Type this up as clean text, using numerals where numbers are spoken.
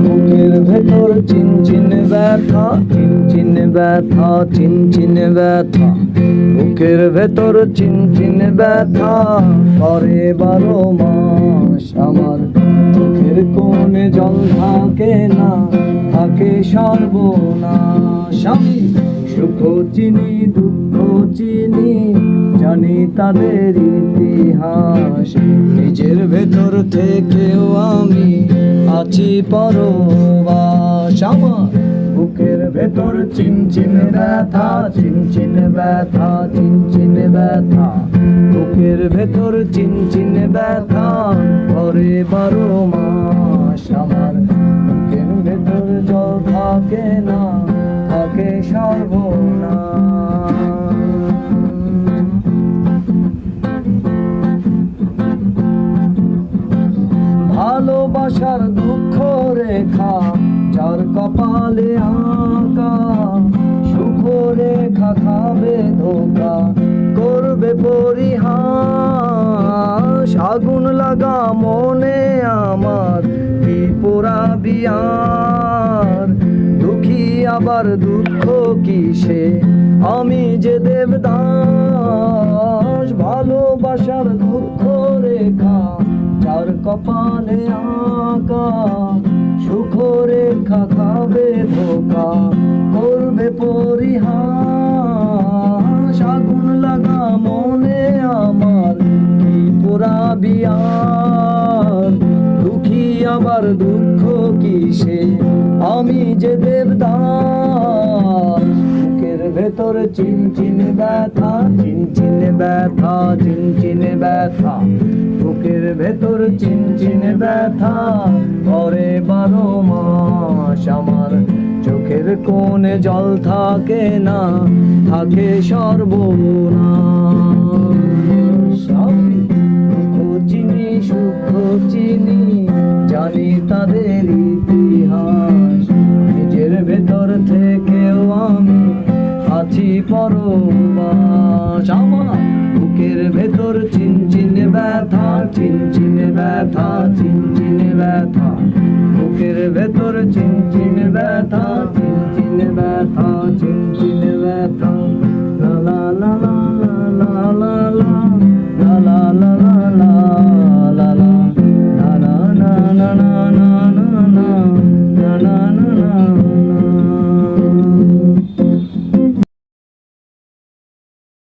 বুকের ভেতর চিনচিন ব্যথা, চিনচিন ব্যথা, চিনচিন ব্যথা। বুকের ভেতর চিনচিন ব্যথা করে 12 মাস। আমার চোখের কোণে জল থাকে না, থাকে সর্বনাশ। আমি সুখ চিনি, দুঃখ চিনি, জানি তাদের ইতিহাস। নিজের ভেতর থেকেও আমি আছি পরবাস। আমার বুকের ভেতর চিনচিন ব্যথা, চিনচিন ব্যথা, চিনচিন ব্যথা। বুকের ভেতর চিনচিন ব্যথা করে 12 মাস। আমার বুকের ভেতর জল থাকে না, থাকে সর্বনাশ। ভালোবাসার দুঃখ রেখা যার কপালে আঁকা, সুখ রেখা খাবে ধোকা, করবে পরিহাস। আগুন লাগা মনে আমার কি পোড়াবি আর, দুঃখী আবার দুঃখ কিসে, আমি যে দেবদাস। ভালোবাসার দুঃখ রেখা যার কপালে আঁকা, সুখ রেখা খাবে ধোকা, করবে পরিহাস। আগুন লাগা মনে আমার কি পোড়াবি আর, দুঃখী আবার দুঃখ কিসে, আমি যে দেবদাস। বুকের ভেতর চিনচিন ব্যথা, চিনচিন ব্যথা, চিনচিন ব্যথা। বুকের ভেতর চিনচিন ব্যথা করে 12 মাস। আমার চোখের কোণে জল থাকে না, থাকে সর্বনাশ। আমি দুঃখ চিনি, সুখ চিনি, জানি তাদের ইতিহাস। নিজের ভেতর থেকেও আমি আছি পরবাস। আমার বুকের ভেতর চিনচিন ব্যথা, চিনচিন ব্যথা, চিনচিন ব্যথা। বুকের ভেতর চিনচিন ব্যথা, চিনচিন ব্যথা, চিনচিন ব্যথা। লা লা লা লা লা লা।